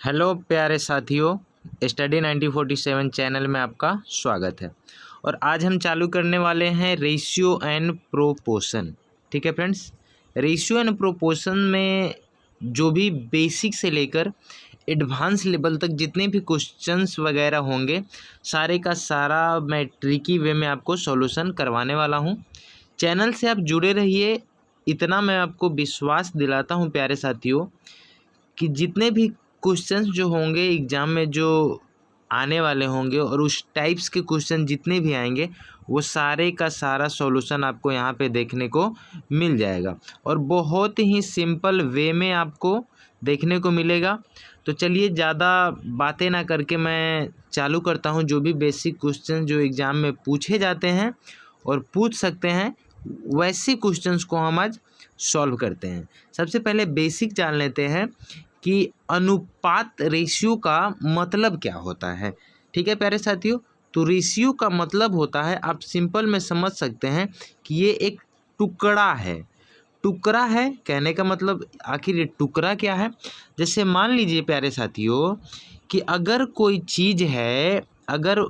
Hello प्यारे साथियों, study 9047 channel में आपका स्वागत है। और आज हम चालू करने वाले हैं रेशियो एंड प्रोपोर्शन। ठीक है फ्रेंड्स, रेशियो एंड प्रोपोर्शन में जो भी बेसिक से लेकर एडवांस लेवल तक जितने भी क्वेश्चंस वगैरह होंगे, सारे का सारा मैं ट्रिकी वे में आपको सॉल्यूशन करवाने वाला हूं। चैनल से आप जुड़े रहिए, इतना मैं आपको विश्वास दिलाता हूं प्यारे साथियों कि जितने भी क्वेश्चंस जो होंगे एग्ज़ाम में जो आने वाले होंगे और उस टाइप्स के क्वेश्चन जितने भी आएंगे, वो सारे का सारा सॉल्यूशन आपको यहाँ पे देखने को मिल जाएगा और बहुत ही सिंपल वे में आपको देखने को मिलेगा। तो चलिए ज़्यादा बातें ना करके मैं चालू करता हूँ। जो भी बेसिक क्वेश्चन जो एग्ज़ाम में पूछे जाते हैं और पूछ सकते हैं, वैसे क्वेश्चंस को हम आज सॉल्व करते हैं। सबसे पहले बेसिक जान लेते हैं कि अनुपात रेशियो का मतलब क्या होता है। ठीक है प्यारे साथियों, तो रेशियो का मतलब होता है, आप सिंपल में समझ सकते हैं कि ये एक टुकड़ा है। टुकड़ा है कहने का मतलब आखिर ये टुकड़ा क्या है। जैसे मान लीजिए प्यारे साथियों कि अगर कोई चीज़ है, अगर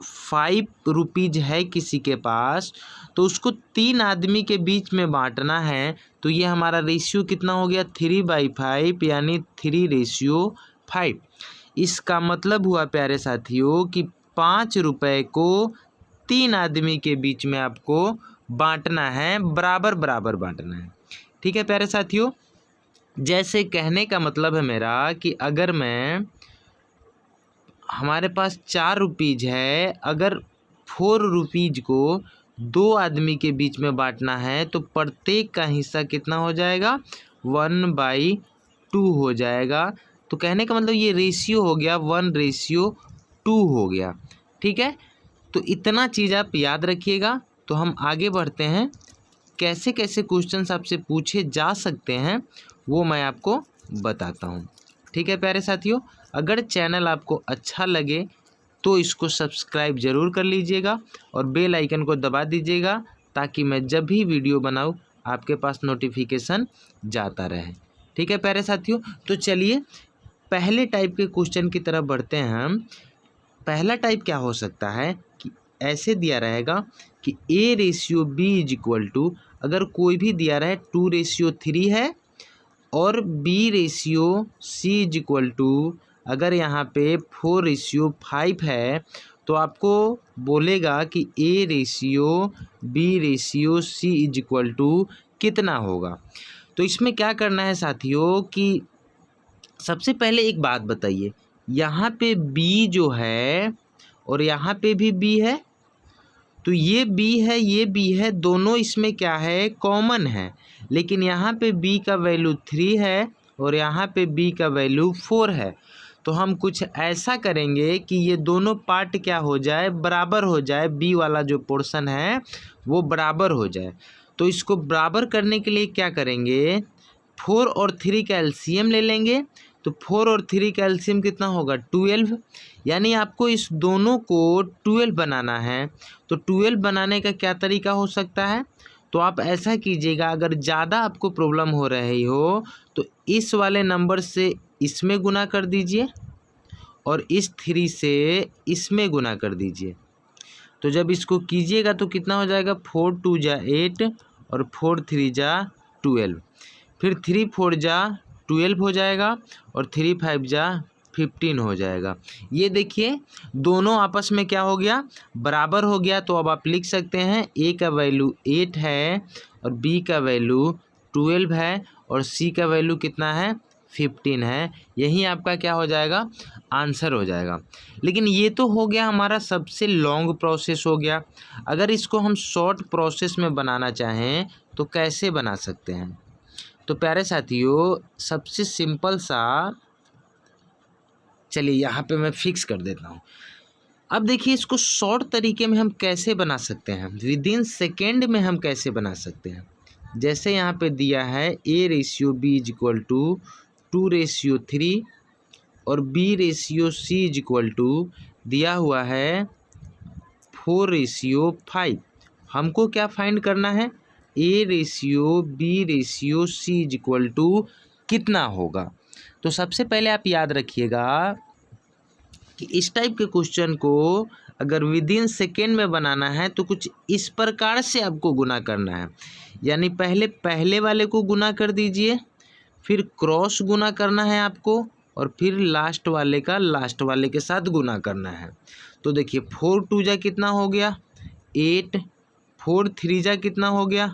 5 रुपीज़ है किसी के पास, तो उसको 3 आदमी के बीच में बांटना है। तो ये हमारा रेशियो कितना हो गया, 3/5 यानी 3:5। इसका मतलब हुआ प्यारे साथियों कि 5 रुपये को 3 आदमी के बीच में आपको बांटना है, बराबर बराबर बांटना है। ठीक है प्यारे साथियों, जैसे कहने का मतलब है मेरा कि अगर मैं हमारे पास 4 रुपीज़ है, अगर 4 रुपीज़ को 2 आदमी के बीच में बांटना है तो प्रत्येक का हिस्सा कितना हो जाएगा, 1/2 हो जाएगा। तो कहने का मतलब ये रेशियो हो गया 1:2 हो गया। ठीक है, तो इतना चीज़ आप याद रखिएगा। तो हम आगे बढ़ते हैं, कैसे कैसे क्वेश्चंस आपसे पूछे जा सकते हैं वो मैं आपको बताता हूँ। ठीक है प्यारे साथियों, अगर चैनल आपको अच्छा लगे तो इसको सब्सक्राइब ज़रूर कर लीजिएगा और बेल आइकन को दबा दीजिएगा, ताकि मैं जब भी वीडियो बनाऊँ आपके पास नोटिफिकेशन जाता रहे। ठीक है प्यारे साथियों, तो चलिए पहले टाइप के क्वेश्चन की तरफ बढ़ते हैं हम। पहला टाइप क्या हो सकता है कि ऐसे दिया रहेगा कि A/B = अगर कोई भी दिया रहे 2:3 है और B/C अगर यहाँ पे 4:5 है, तो आपको बोलेगा कि A/B/C कितना होगा। तो इसमें क्या करना है साथियों कि सबसे पहले एक बात बताइए, यहाँ पे B जो है और यहाँ पे भी B है, तो ये B है, ये B है, दोनों इसमें क्या है, कॉमन है। लेकिन यहाँ पे B का वैल्यू 3 है और यहाँ पे B का वैल्यू 4 है। तो हम कुछ ऐसा करेंगे कि ये दोनों पार्ट क्या हो जाए, बराबर हो जाए, B वाला जो पोर्शन है वो बराबर हो जाए। तो इसको बराबर करने के लिए क्या करेंगे, 4 और 3 का एलसीएम ले लेंगे। तो 4 और 3 का एलसीएम कितना होगा, 12। यानी आपको इस दोनों को 12 बनाना है। तो 12 बनाने का क्या तरीका हो सकता है, तो आप ऐसा कीजिएगा, अगर ज़्यादा आपको प्रॉब्लम हो रही हो तो इस वाले नंबर से इसमें गुना कर दीजिए और इस 3 से इसमें गुना कर दीजिए। तो जब इसको कीजिएगा तो कितना हो जाएगा, 4 2 जा 8 और 4 3 जा 12, फिर 3 4 जा 12 हो जाएगा और 3 5 जा 15 हो जाएगा। ये देखिए दोनों आपस में क्या हो गया, बराबर हो गया। तो अब आप लिख सकते हैं A का वैल्यू 8 है और B का वैल्यू 12 है और C का वैल्यू कितना है, 15 है। यही आपका क्या हो जाएगा, आंसर हो जाएगा। लेकिन ये तो हो गया हमारा सबसे लॉन्ग प्रोसेस हो गया। अगर इसको हम शॉर्ट प्रोसेस में बनाना चाहें तो कैसे बना सकते हैं। तो प्यारे साथियों सबसे सिंपल सा, चलिए यहाँ पे मैं फिक्स कर देता हूँ। अब देखिए इसको शॉर्ट तरीके में हम कैसे बना सकते हैं, विदिन सेकेंड में हम कैसे बना सकते हैं। जैसे यहाँ पे दिया है A/B = 2:3 और B/C दिया हुआ है 4:5। हमको क्या फाइंड करना है, A/B/C कितना होगा। तो सबसे पहले आप याद रखिएगा कि इस टाइप के क्वेश्चन को अगर विद इन सेकेंड में बनाना है तो कुछ इस प्रकार से आपको गुना करना है। यानी पहले वाले को गुना कर दीजिए, फिर क्रॉस गुना करना है आपको, और फिर लास्ट वाले का लास्ट वाले के साथ गुना करना है। तो देखिए 4 2 जा कितना हो गया 8, 4 3 जा कितना हो गया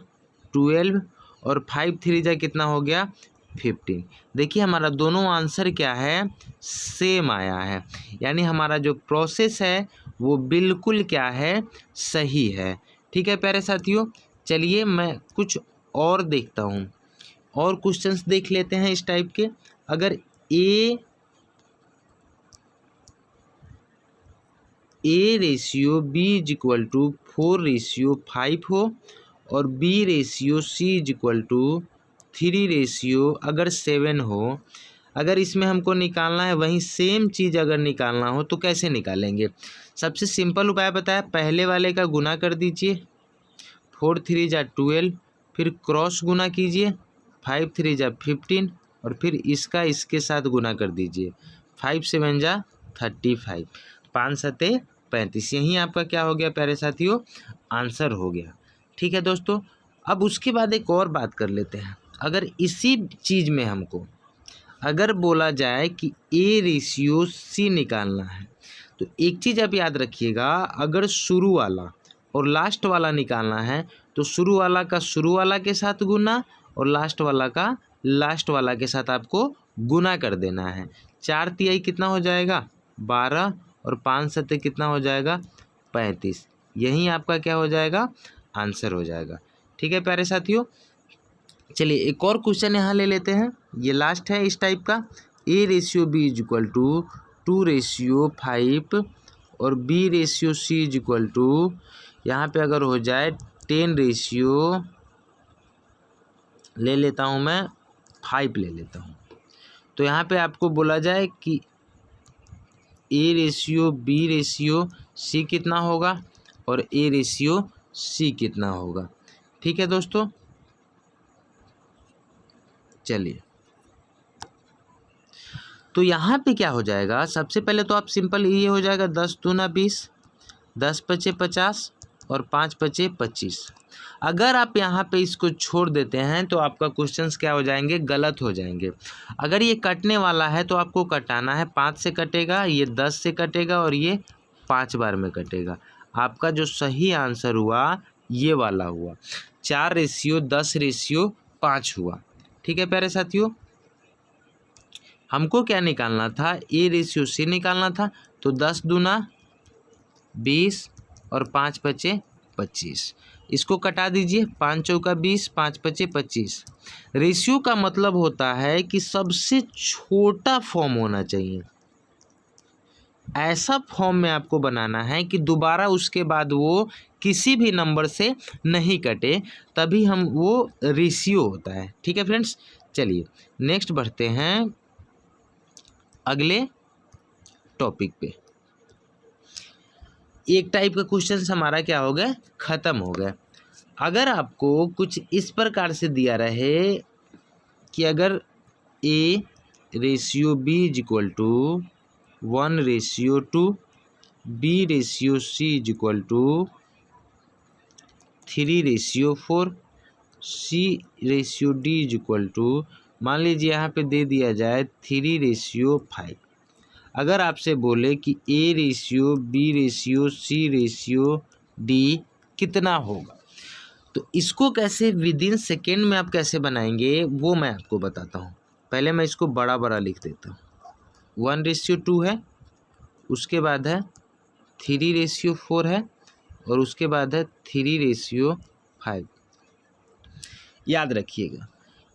12, और 5 3 जा कितना हो गया 15। देखिए हमारा दोनों आंसर क्या है, सेम आया है। यानी हमारा जो प्रोसेस है वो बिल्कुल क्या है, सही है। ठीक है प्यारे साथियों, चलिए मैं कुछ और देखता हूँ, और क्वेश्चंस देख लेते हैं इस टाइप के। अगर A ratio B is equal to 4 ratio 5 हो, और B ratio C is equal to 3 ratio अगर 7 हो, अगर इसमें हमको निकालना है वहीं सेम चीज़ अगर निकालना हो तो कैसे निकालेंगे। सबसे सिंपल उपाय बताया, पहले वाले का गुना कर दीजिए, 4 3 जा 12, फिर क्रॉस गुना कीजिए, 5 3 जा 15, और फिर इसका इसके साथ गुना कर दीजिए, 5 7 जा 35, 5 7 35। यही आपका क्या हो गया प्यारे साथियों, आंसर हो गया। ठीक है दोस्तों, अब उसके बाद एक और बात कर लेते हैं। अगर इसी चीज़ में हमको अगर बोला जाए कि ए रेशियो सी निकालना है, तो एक चीज़ आप याद रखिएगा, अगर शुरू वाला और लास्ट वाला निकालना है तो शुरू वाला का शुरू वाला के साथ गुना, और लास्ट वाला का लास्ट वाला के साथ आपको गुना कर देना है। 4 तिहाई कितना हो जाएगा 12, और 5 सत्ते कितना हो जाएगा 35। यही आपका क्या हो जाएगा, आंसर हो जाएगा। ठीक है प्यारे साथियों, चलिए एक और क्वेश्चन यहाँ ले लेते हैं, ये लास्ट है इस टाइप का। A ratio B is equal to 2 ratio 5, और B ratio C is equal to, यहाँ पे अगर हो जाए 10 रेशियो ले लेता हूँ मैं 5 ले लेता हूँ। तो यहाँ पे आपको बोला जाए कि A ratio B ratio C कितना होगा, और ए रेशियो सी कितना होगा। ठीक है दोस्तों, चलिए तो यहाँ पे क्या हो जाएगा, सबसे पहले तो आप सिंपल ये हो जाएगा 10 दूना 20, 10 पचे 50, और 5 पचे 25। अगर आप यहाँ पे इसको छोड़ देते हैं तो आपका क्वेश्चंस क्या हो जाएंगे, गलत हो जाएंगे। अगर ये कटने वाला है तो आपको कटाना है, 5 से कटेगा, ये 10 से कटेगा, और ये 5 बार में कटेगा। आपका जो सही आंसर हुआ ये वाला हुआ, 4 रेशियो 10 रेशियो 5 हुआ। ठीक है प्यारे साथियों, हमको क्या निकालना था, ए रेशियो सी निकालना था। तो 10 दूना 20, और 5 पचे 25। इसको कटा दीजिए, 5 चौका 20, 5 पचे 25। रेशियो का मतलब होता है कि सबसे छोटा फॉर्म होना चाहिए। ऐसा फॉर्म में आपको बनाना है कि दोबारा उसके बाद वो किसी भी नंबर से नहीं कटे, तभी हम वो रेशियो होता है। ठीक है फ्रेंड्स, चलिए नेक्स्ट बढ़ते हैं अगले टॉपिक पे। एक टाइप का क्वेश्चन हमारा क्या हो गया, ख़त्म हो गया। अगर आपको कुछ इस प्रकार से दिया रहे कि अगर A ratio B is equal to 1 ratio 2, B ratio C is equal to 3 ratio 4, C ratio D is equal to, मान लीजिए यहाँ पे दे दिया जाए 3 रेशियो 5। अगर आपसे बोले कि A ratio B ratio C ratio D कितना होगा, तो इसको कैसे विद इन सेकेंड में आप कैसे बनाएंगे वो मैं आपको बताता हूँ। पहले मैं इसको बड़ा बड़ा लिख देता हूँ। 1 रेशियो 2 है, उसके बाद है 3 रेशियो 4 है, और उसके बाद है 3 रेशियो 5। याद रखिएगा,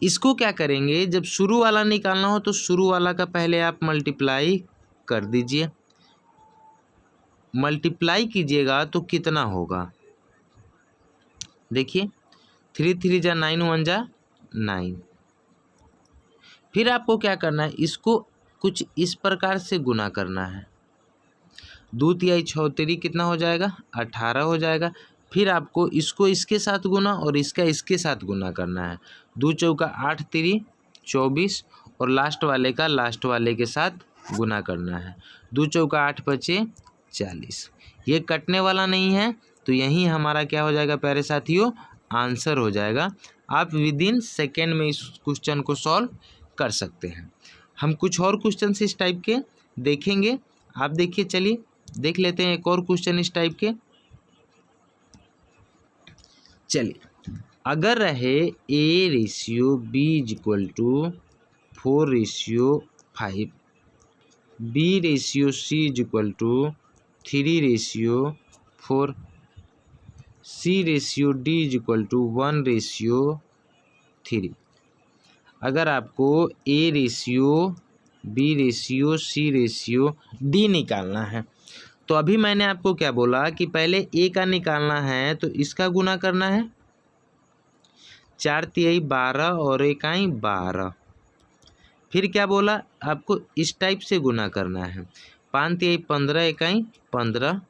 इसको क्या करेंगे, जब शुरू वाला निकालना हो तो शुरू वाला का पहले आप मल्टीप्लाई कर दीजिए। मल्टीप्लाई कीजिएगा तो कितना होगा, देखिए 3 3 जा 9, 1 जा 9। फिर आपको क्या करना है, इसको कुछ इस प्रकार से गुना करना है। 2 तिहाई 6 तेरी कितना हो जाएगा 18 हो जाएगा। फिर आपको इसको इसके साथ गुना और इसका इसके साथ गुना करना है। 2 चौका 8 तेरी 24, और लास्ट वाले का लास्ट वाले के साथ गुना करना है। 2 चौका 8 पचे 40। ये कटने वाला नहीं है तो यही हमारा क्या हो जाएगा प्यारे साथियों, आंसर हो जाएगा। आप विदिन सेकेंड में इस क्वेश्चन को सॉल्व कर सकते हैं। हम कुछ और क्वेश्चन इस टाइप के देखेंगे। आप देखिए, चलिए देख लेते हैं एक और क्वेश्चन इस टाइप के। चलिए, अगर रहे A/B = 4/5, B/C = 3/4, C/D = 1/3। अगर आपको A/B/C/D निकालना है तो अभी मैंने आपको क्या बोला कि पहले A का निकालना है तो इसका गुना करना है। 4 तिहाई 12 और 1 आई 12। फिर क्या बोला आपको, इस टाइप से गुना करना है। 5 तिहाई 15, 1 आई 15।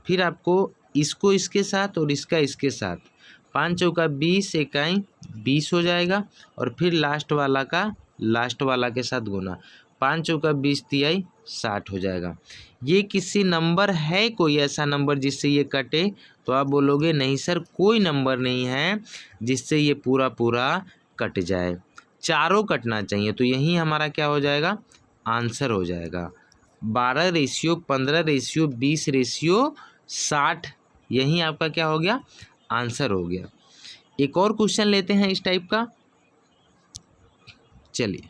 फिर आपको इसको इसके साथ और इसका इसके साथ 5 चौका 20, 1 आई 20 हो जाएगा। और फिर लास्ट वाला का लास्ट वाला के साथ गुना, 5 चौका 20 तिहाई 60 हो जाएगा। ये किसी नंबर है कोई ऐसा नंबर जिससे ये कटे? तो आप बोलोगे नहीं सर, कोई नंबर नहीं है जिससे ये पूरा पूरा कट जाए, चारों कटना चाहिए। तो यही हमारा क्या हो जाएगा, आंसर हो जाएगा। 12/15/20/60, यही आपका क्या हो गया, आंसर हो गया। एक और क्वेश्चन लेते हैं इस टाइप का। चलिए,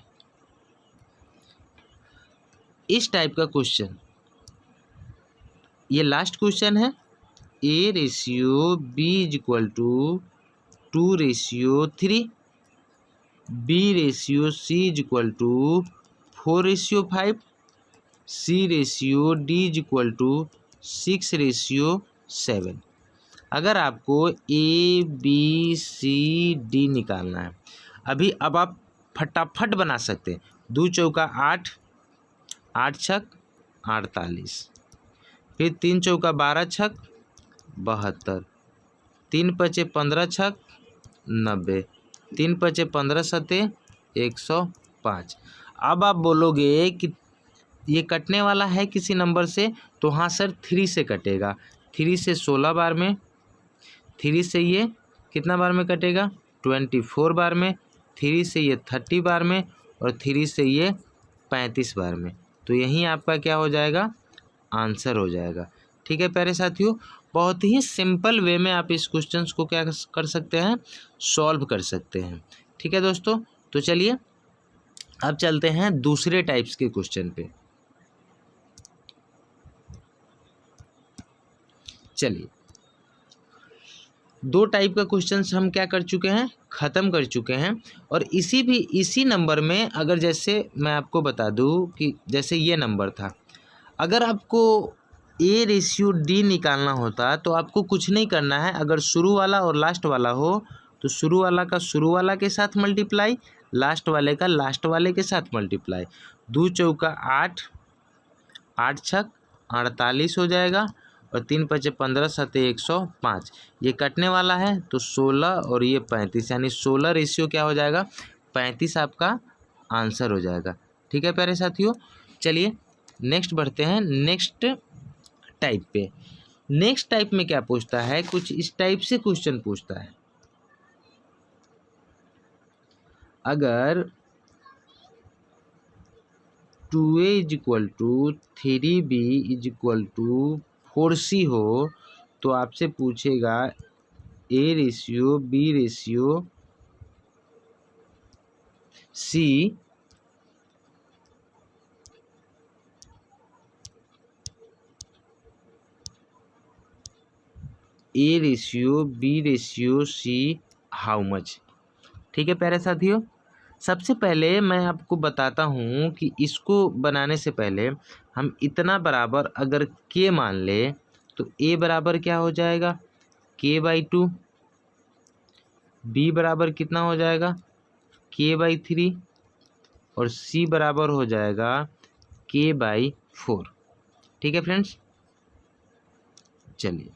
इस टाइप का क्वेश्चन, ये लास्ट क्वेश्चन है। A/B = 2/3, B/C = 4/5, C/D = 6/7। अगर आपको A, B, C, D निकालना है, अब आप फटाफट बना सकते हैं। 2 चौका 8, 8 छक 48। फिर 3 चौका 12 छक 72। 3 पचे 15 छक 90। 3 पचे 15 सते 105। अब आप बोलोगे कि ये कटने वाला है किसी नंबर से, तो हाँ सर 3 से कटेगा। 3 से 16 बार में, 3 से ये कितना बार में कटेगा, 24 बार में, 3 से ये 30 बार में, और 3 से ये 35 बार में। तो यही आपका क्या हो जाएगा, आंसर हो जाएगा। ठीक है प्यारे साथियों, बहुत ही सिंपल वे में आप इस क्वेश्चंस को क्या कर सकते हैं, सॉल्व कर सकते हैं। ठीक है दोस्तों, तो चलिए अब चलते हैं दूसरे टाइप्स के क्वेश्चन पे। चलिए, 2 टाइप का क्वेश्चंस हम क्या कर चुके हैं, ख़त्म कर चुके हैं। और इसी नंबर में अगर जैसे मैं आपको बता दूं कि जैसे ये नंबर था, अगर आपको A/D निकालना होता तो आपको कुछ नहीं करना है। अगर शुरू वाला और लास्ट वाला हो तो शुरू वाला का शुरू वाला के साथ मल्टीप्लाई, लास्ट वाले का लास्ट वाले के साथ मल्टीप्लाई। 2 चौका 8, 8 छक 48 हो जाएगा। और 3 पचे 15 सते 105। ये कटने वाला है तो 16 और ये 35, यानी 16 क्या हो जाएगा, 35 आपका आंसर हो जाएगा। ठीक है प्यारे साथियों, चलिए नेक्स्ट बढ़ते हैं नेक्स्ट टाइप पे। नेक्स्ट टाइप में क्या पूछता है, कुछ इस टाइप से क्वेश्चन पूछता है। अगर 2A = 3B = 4C हो तो आपसे पूछेगा A/B/C A/B/C हाउ मच। ठीक है प्यारे साथियों, सबसे पहले मैं आपको बताता हूँ कि इसको बनाने से पहले हम इतना बराबर अगर K मान ले तो A बराबर क्या हो जाएगा, K/2। B बराबर कितना हो जाएगा, K/3। और C बराबर हो जाएगा K/4। ठीक है फ्रेंड्स, चलिए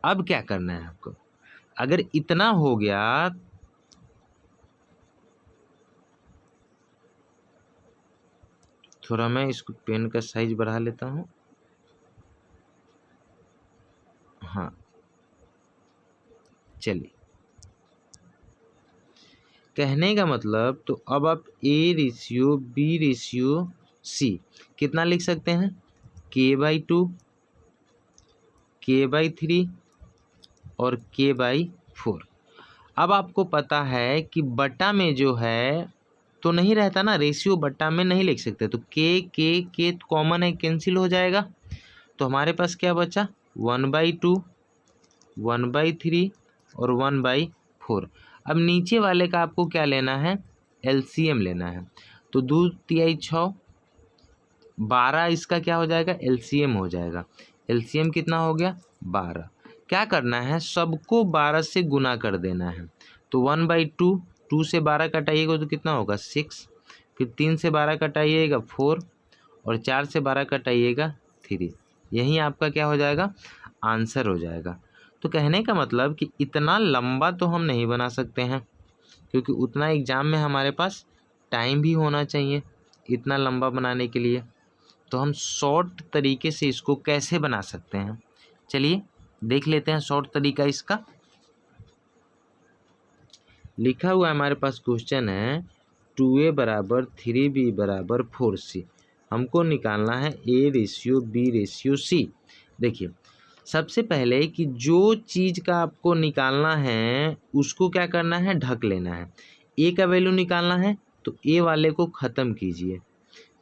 अब क्या करना है आपको। अगर इतना हो गया थोड़ा मैं इसको पेन का साइज बढ़ा लेता हूँ। हाँ चलिए, कहने का मतलब तो अब आप A ratio B ratio C कितना लिख सकते हैं, K/2, K/3 और K/4। अब आपको पता है कि बटा में जो है तो नहीं रहता ना, रेशियो बटा में नहीं लिख सकते, तो के कॉमन है, कैंसिल हो जाएगा। तो हमारे पास क्या बचा, 1/2, 1/3 और 1/4। अब नीचे वाले का आपको क्या लेना है, एलसीएम लेना है। तो 2 तिहाई 6, 12 इसका क्या हो जाएगा, एलसीएम हो जाएगा। एलसीएम कितना हो गया, 12। क्या करना है, सबको 12 से गुना कर देना है। तो 1/2, 2 से 12 कटाइएगा तो कितना होगा, 6। फिर 3 से 12 कटाइएगा 4 और 4 से 12 कटाइएगा 3। यही आपका क्या हो जाएगा, आंसर हो जाएगा। तो कहने का मतलब कि इतना लंबा तो हम नहीं बना सकते हैं, क्योंकि उतना एग्ज़ाम में हमारे पास टाइम भी होना चाहिए इतना लंबा बनाने के लिए। तो हम शॉर्ट तरीके से इसको कैसे बना सकते हैं, चलिए देख लेते हैं शॉर्ट तरीका इसका। लिखा हुआ हमारे पास क्वेश्चन है 2A = 3B = 4C। हमको निकालना है A ratio B ratio C। देखिए सबसे पहले कि जो चीज़ का आपको निकालना है उसको क्या करना है, ढक लेना है। A का वैल्यू निकालना है तो A वाले को ख़त्म कीजिए,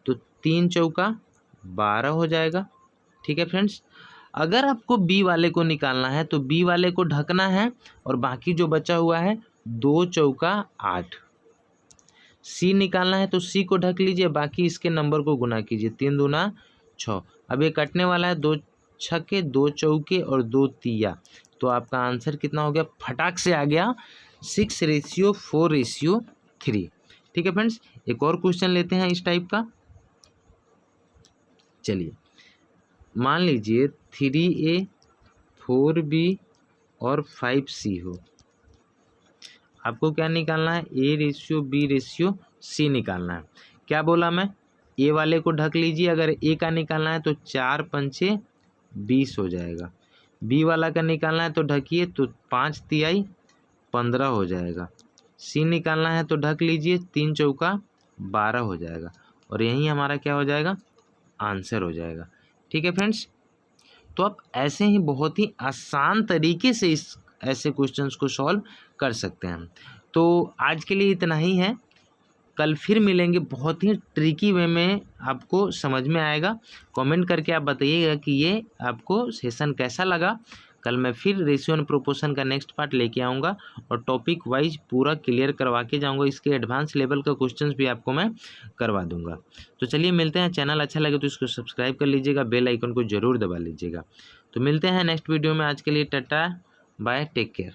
तो 3 चौका 12 हो जाएगा। ठीक है फ्रेंड्स। अगर आपको B वाले को निकालना है तो B वाले को ढकना है और बाकी जो बचा हुआ है 2 चौका 8। C निकालना है तो C को ढक लीजिए, बाकी इसके नंबर को गुना कीजिए, 3 दूना 6। अब ये कटने वाला है, 2 छक्के 2 चौके और 2 तिया, तो आपका आंसर कितना हो गया, फटाक से आ गया 6:4:3। ठीक है फ्रेंड्स। एक और क्वेश्चन लेते हैं इस टाइप का। चलिए मान लीजिए 3A 4B और 5C हो। आपको क्या निकालना है, A ratio B ratio C निकालना है। क्या बोला मैं, A वाले को ढक लीजिए, अगर A का निकालना है तो 4 पंचे 20 हो जाएगा। B वाला का निकालना है तो ढकिए, तो 5 तिहाई 15 हो जाएगा। C निकालना है तो ढक लीजिए, 3 चौका 12 हो जाएगा और यही हमारा क्या हो जाएगा, आंसर हो जाएगा। ठीक है फ्रेंड्स। तो आप ऐसे ही बहुत ही आसान तरीके से इस ऐसे क्वेश्चंस को सॉल्व कर सकते हैं। तो आज के लिए इतना ही है, कल फिर मिलेंगे, बहुत ही ट्रिकी वे में आपको समझ में आएगा। कमेंट करके आप बताइएगा कि ये आपको सेशन कैसा लगा। कल मैं फिर रेशियो एंड प्रोपोर्शन का नेक्स्ट पार्ट लेके आऊँगा और टॉपिक वाइज पूरा क्लियर करवा के जाऊँगा। इसके एडवांस लेवल का क्वेश्चंस भी आपको मैं करवा दूँगा। तो चलिए मिलते हैं। चैनल अच्छा लगे तो इसको सब्सक्राइब कर लीजिएगा, बेल आइकन को ज़रूर दबा लीजिएगा। तो मिलते हैं नेक्स्ट वीडियो में। आज के लिए टाटा बाय, टेक केयर।